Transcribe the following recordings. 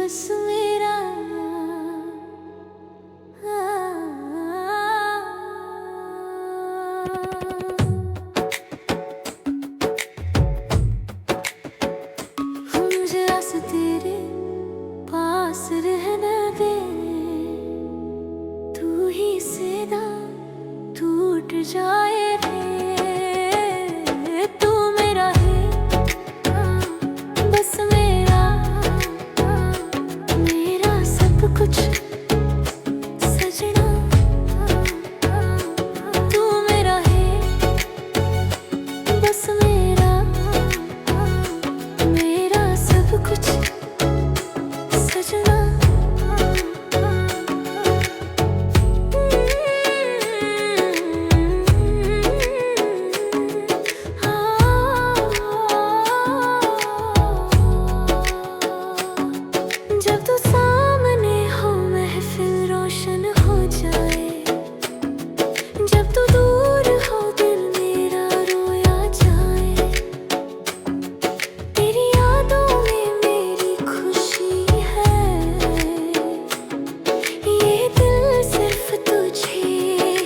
बस मेरा मुझे आस तेरे पास रहने दे, तू ही सीधा टूट जाए रे। तू मेरा है बस मेरा, मेरा सब कुछ सजना। तू मेरा है बस मेरा, मेरा सब कुछ सजना। जब तू सामने हो महफिल रोशन हो जाए, जब तू दूर हो दिल मेरा रोया जाए। तेरी यादों में मेरी खुशी है, ये दिल सिर्फ तुझे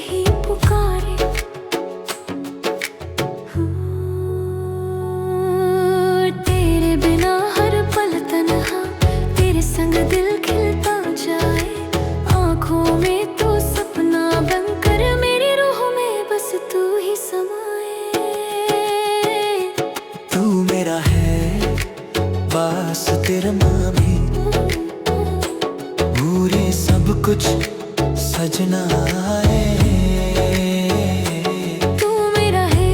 ही पुकारे। तेरे बिना हर पल तन्हा, तेरे संग दिल खिलता जाए। आँखों में तो सपना बनकर मेरी रूह में बस तू ही समाए। तू मेरा है बस तेरा नाम ही, पूरे सब कुछ सजना है। तू मेरा है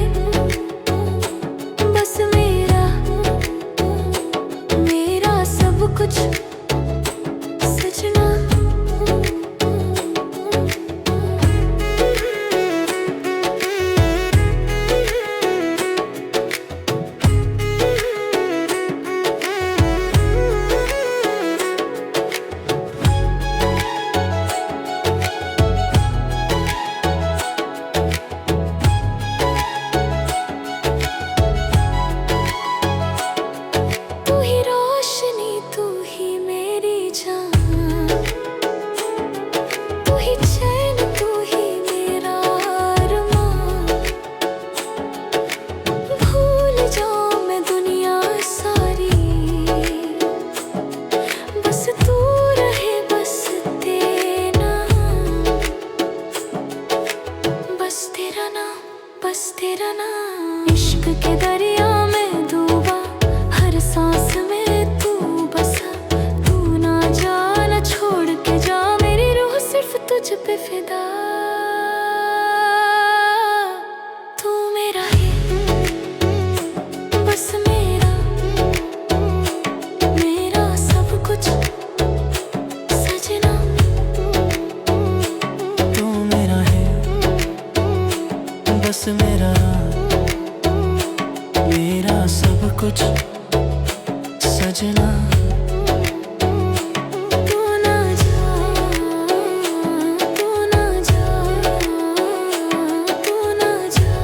बस मेरा, मेरा सब कुछ सजना। तू ही रोशनी, तू ही मेरी जान, तू ही चैन, तू ही मेरा अरमान। भूल जाऊं मैं दुनिया सारी, बस तू रहे बस तेरा नाम, बस तेरा नाम, बस तेरा नाम। इश्क के दरिया में डूबा, हर सांस में तू बसा। तू ना जाना छोड़ के जा, मेरी रूह सिर्फ तुझ पे फिदा। तू मेरा है बस मेरा, मेरा सब कुछ सजना। तू मेरा है बस मेरा, मेरा सब कुछ सजना। तू ना जा, तू ना जा, तू ना जा,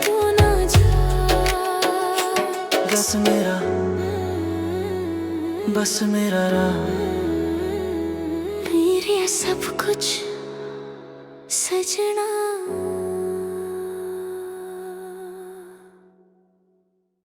तू ना जा। बस मेरा, बस मेरा मेरे सब कुछ सजना।